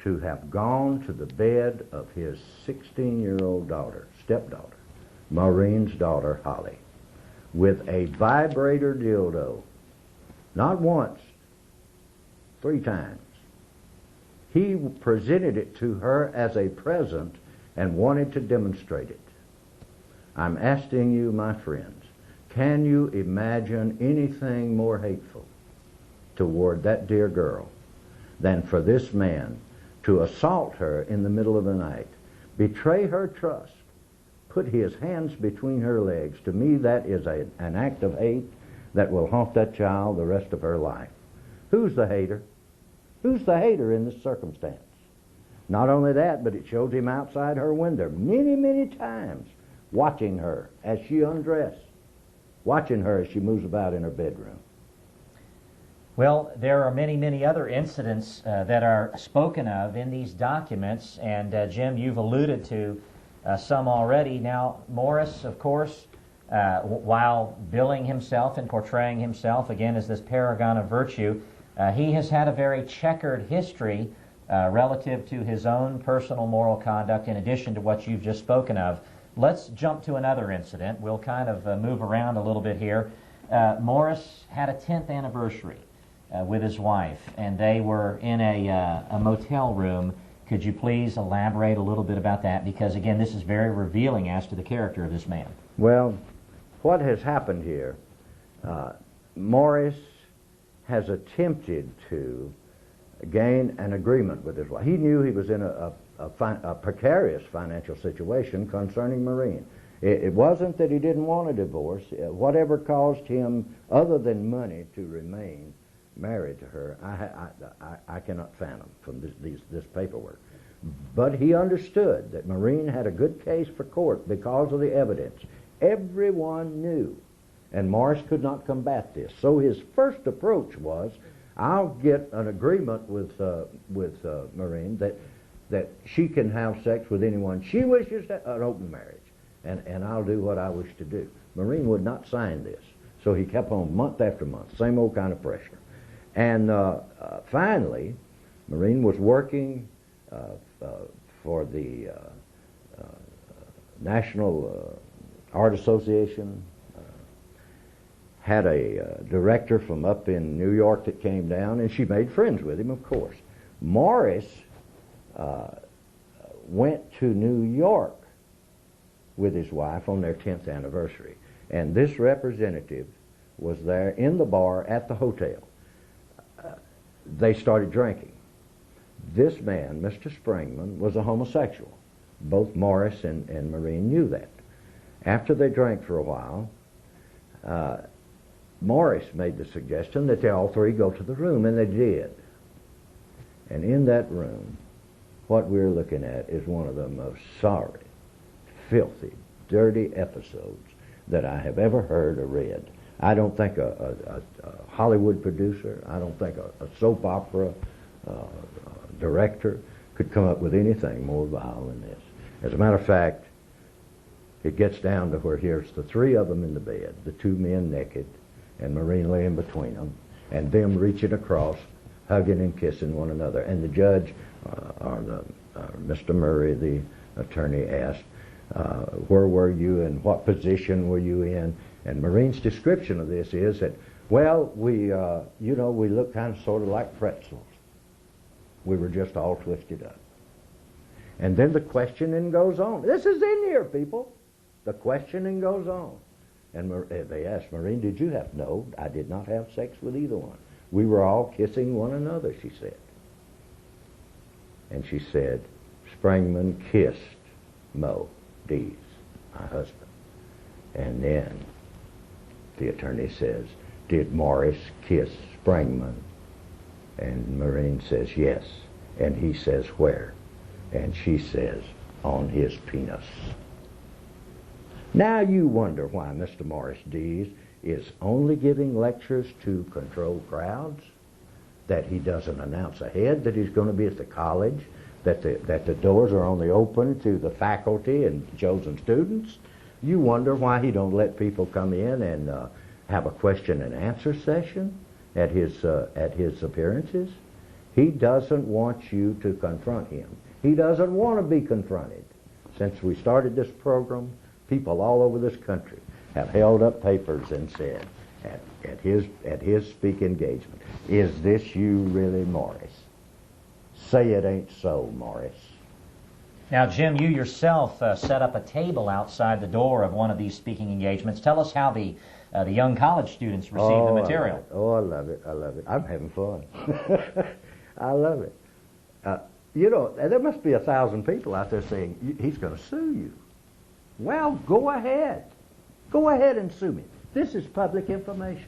to have gone to the bed of his 16-year-old daughter, stepdaughter, Maureen's daughter, Holly, with a vibrator dildo, not once, 3 times. He presented it to her as a present and wanted to demonstrate it. I'm asking you, my friends, can you imagine anything more hateful toward that dear girl than for this man to assault her in the middle of the night, betray her trust, put his hands between her legs? To me, that is an act of hate that will haunt that child the rest of her life. Who's the hater? Who's the hater in this circumstance? Not only that, but it shows him outside her window many, many times, watching her as she undressed, watching her as she moves about in her bedroom. Well, there are many, many other incidents that are spoken of in these documents, and Jim, you've alluded to some already. Now, Morris, of course, while billing himself and portraying himself, again, as this paragon of virtue, he has had a very checkered history relative to his own personal moral conduct, in addition to what you've just spoken of. Let's jump to another incident. We'll kind of move around a little bit here. Morris had a 10th anniversary with his wife, and they were in a motel room. Could you please elaborate a little bit about that? Because, again, this is very revealing as to the character of this man. Well, what has happened here, Morris has attempted to gain an agreement with his wife. He knew he was in a precarious financial situation concerning Maureen. It wasn't that he didn't want a divorce. Whatever caused him, other than money, to remain married to her, I cannot fathom from this paperwork. But he understood that Maureen had a good case for court because of the evidence. Everyone knew, and Morris could not combat this. So his first approach was, I'll get an agreement with Maureen that she can have sex with anyone she wishes, an open marriage, and I'll do what I wish to do. Maureen would not sign this, so he kept on month after month, same old kind of pressure. And finally, Maureen was working for the National Art Association, had a director from up in New York that came down, and she made friends with him, of course. Morris went to New York with his wife on their 10th anniversary, and this representative was there in the bar at the hotel. They started drinking. This man, Mr. Springman, was a homosexual. Both Morris and Maureen knew that. After they drank for a while, Morris made the suggestion that they all three go to the room, and they did. And in that room, what we're looking at is one of the most sorry, filthy, dirty episodes that I have ever heard or read. I don't think a Hollywood producer, I don't think a soap opera director could come up with anything more vile than this. As a matter of fact, it gets down to where here's the 3 of them in the bed, the 2 men naked, and Maureen laying between them, and them reaching across, hugging and kissing one another. And the judge, Mr. Murray, the attorney, asked, where were you and what position were you in? And Maureen's description of this is that, well, we looked kind of sort of like pretzels. We were just all twisted up. And then the questioning goes on. This is in here, people. The questioning goes on. And they asked Maureen, did you have? No, I did not have sex with either one. We were all kissing one another, she said. And she said, Springman kissed Mo Dees, my husband. And then the attorney says, did Morris kiss Springman? And Maureen says, yes. And he says, where? And she says, on his penis. Now you wonder why Mr. Morris Dees is only giving lectures to control crowds, that he doesn't announce ahead that he's going to be at the college, that the doors are only open to the faculty and chosen students. You wonder why he don't let people come in and have a question and answer session at his appearances. He doesn't want you to confront him. He doesn't want to be confronted. Since we started this program, people all over this country have held up papers and said, at his speak engagement, "Is this you really, Morris? Say it ain't so, Morris." Now, Jim, you yourself set up a table outside the door of one of these speaking engagements. Tell us how the young college students received the material. I love it. I'm having fun. I love it. You know, there must be 1,000 people out there saying, "He's going to sue you." Well, go ahead. Go ahead and sue me. This is public information.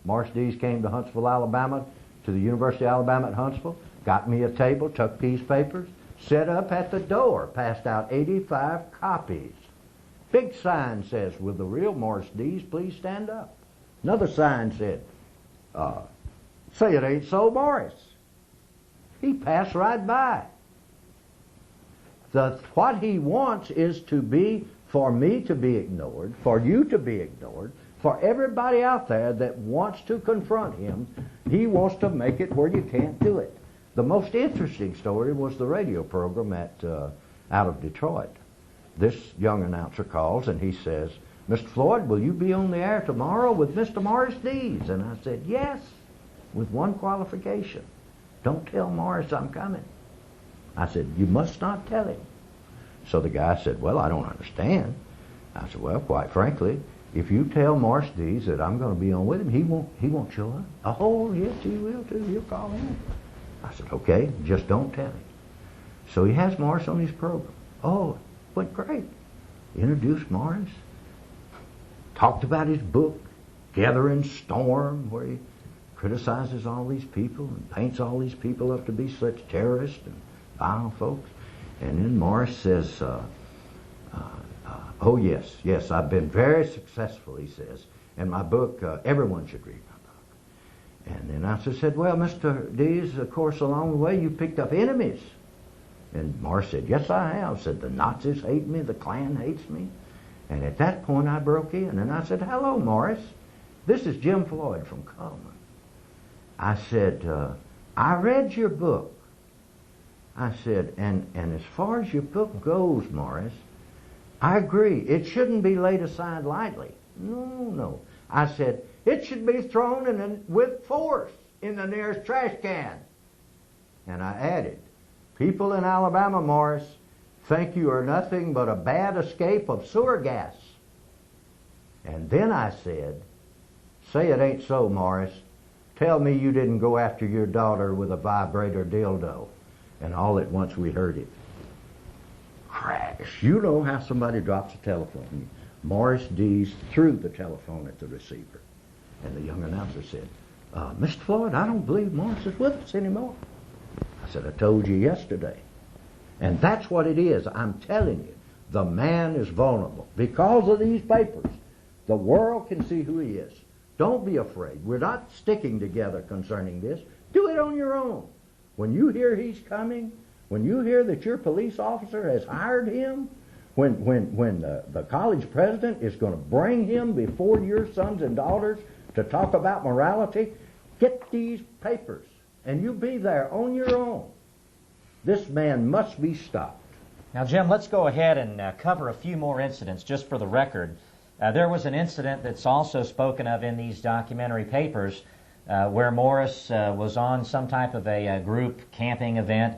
Morris Dees came to Huntsville, Alabama, to the University of Alabama at Huntsville, got me a table, took these papers, set up at the door, passed out 85 copies. Big sign says, "Will the real Morris Dees please stand up?" Another sign said, "Say it ain't so, Morris." He passed right by. What he wants is for me to be ignored, for you to be ignored, for everybody out there that wants to confront him. He wants to make it where you can't do it. The most interesting story was the radio program out of Detroit. This young announcer calls and he says, "Mr. Floyd, will you be on the air tomorrow with Mr. Morris Dees?" And I said, "Yes, with one qualification. Don't tell Morris I'm coming." I said, "You must not tell him." So the guy said, "Well, I don't understand." I said, "Well, quite frankly, if you tell Morris Dees that I'm going to be on with him, he won't show up." "Oh, yes, he will too. He'll call in." I said, "Okay, just don't tell him." So he has Morris on his program. Oh, went great. Introduced Morris. Talked about his book, Gathering Storm, where he criticizes all these people and paints all these people up to be such terrorists and violent folks. And then Morris says, "Oh, yes, I've been very successful," he says, "and my book, everyone should read my book." And the announcer said, "Well, Mr. Dees, of course, along the way you picked up enemies." And Morris said, "Yes, I have." Said, "The Nazis hate me, the Klan hates me." And at that point I broke in and I said, "Hello, Morris. This is Jim Floyd from Coleman." I said, "I read your book." I said, and as far as your book goes, Morris, I agree. It shouldn't be laid aside lightly. No. I said, it should be thrown with force in the nearest trash can. And I added, people in Alabama, Morris, think you are nothing but a bad escape of sewer gas. And then I said, say it ain't so, Morris. Tell me you didn't go after your daughter with a vibrator dildo. And all at once we heard it. Crash. You know how somebody drops a telephone. Morris Dees threw the telephone at the receiver. And the young announcer said, Mr. Floyd, I don't believe Morris is with us anymore. I said, I told you yesterday. And that's what it is. I'm telling you, the man is vulnerable. Because of these papers, the world can see who he is. Don't be afraid. We're not sticking together concerning this. Do it on your own. When you hear he's coming, when you hear that your police officer has hired him, when the college president is going to bring him before your sons and daughters to talk about morality, get these papers and you be there on your own. This man must be stopped. Now, Jim, let's go ahead and cover a few more incidents just for the record. There was an incident that's also spoken of in these documentary papers where Morris was on some type of a group camping event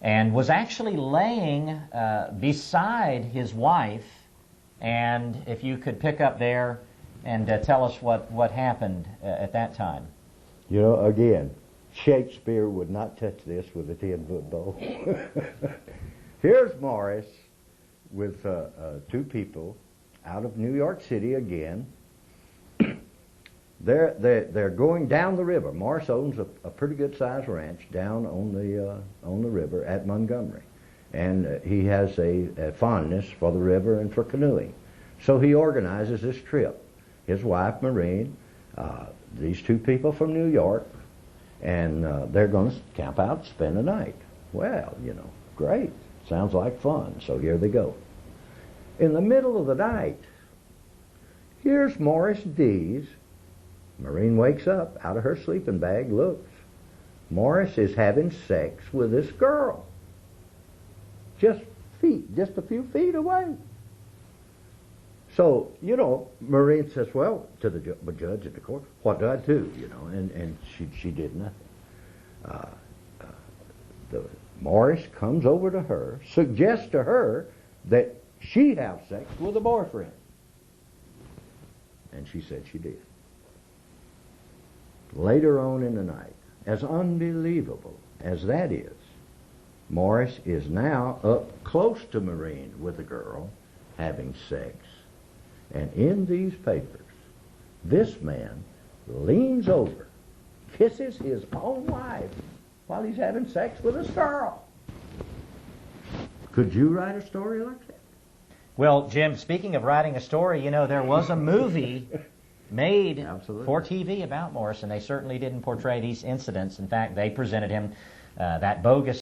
and was actually laying beside his wife. And if you could pick up there and tell us what happened at that time. You know, again, Shakespeare would not touch this with a 10-foot bow. Here's Morris with two people out of New York City again. They're going down the river. Morris owns a pretty good sized ranch down on the river at Montgomery, and he has a fondness for the river and for canoeing. So he organizes this trip. His wife Maureen, these two people from New York, and they're going to camp out, spend the night. Well, you know, great. Sounds like fun. So here they go. In the middle of the night, here's Morris Dees. Maureen wakes up out of her sleeping bag, looks. Morris is having sex with this girl. Just a few feet away. So, Maureen says, well, to the judge at the court, what do I do, and she did nothing. Morris comes over to her, suggests to her that she have sex with a boyfriend. And she said she did. Later on in the night, as unbelievable as that is, Morris is now up close to Maureen with a girl having sex. And in these papers, this man leans over, kisses his own wife while he's having sex with this girl. Could you write a story like that? Well, Jim, speaking of writing a story, there was a movie made Absolutely. for TV about Morris, and they certainly didn't portray these incidents. In fact, they presented him that bogus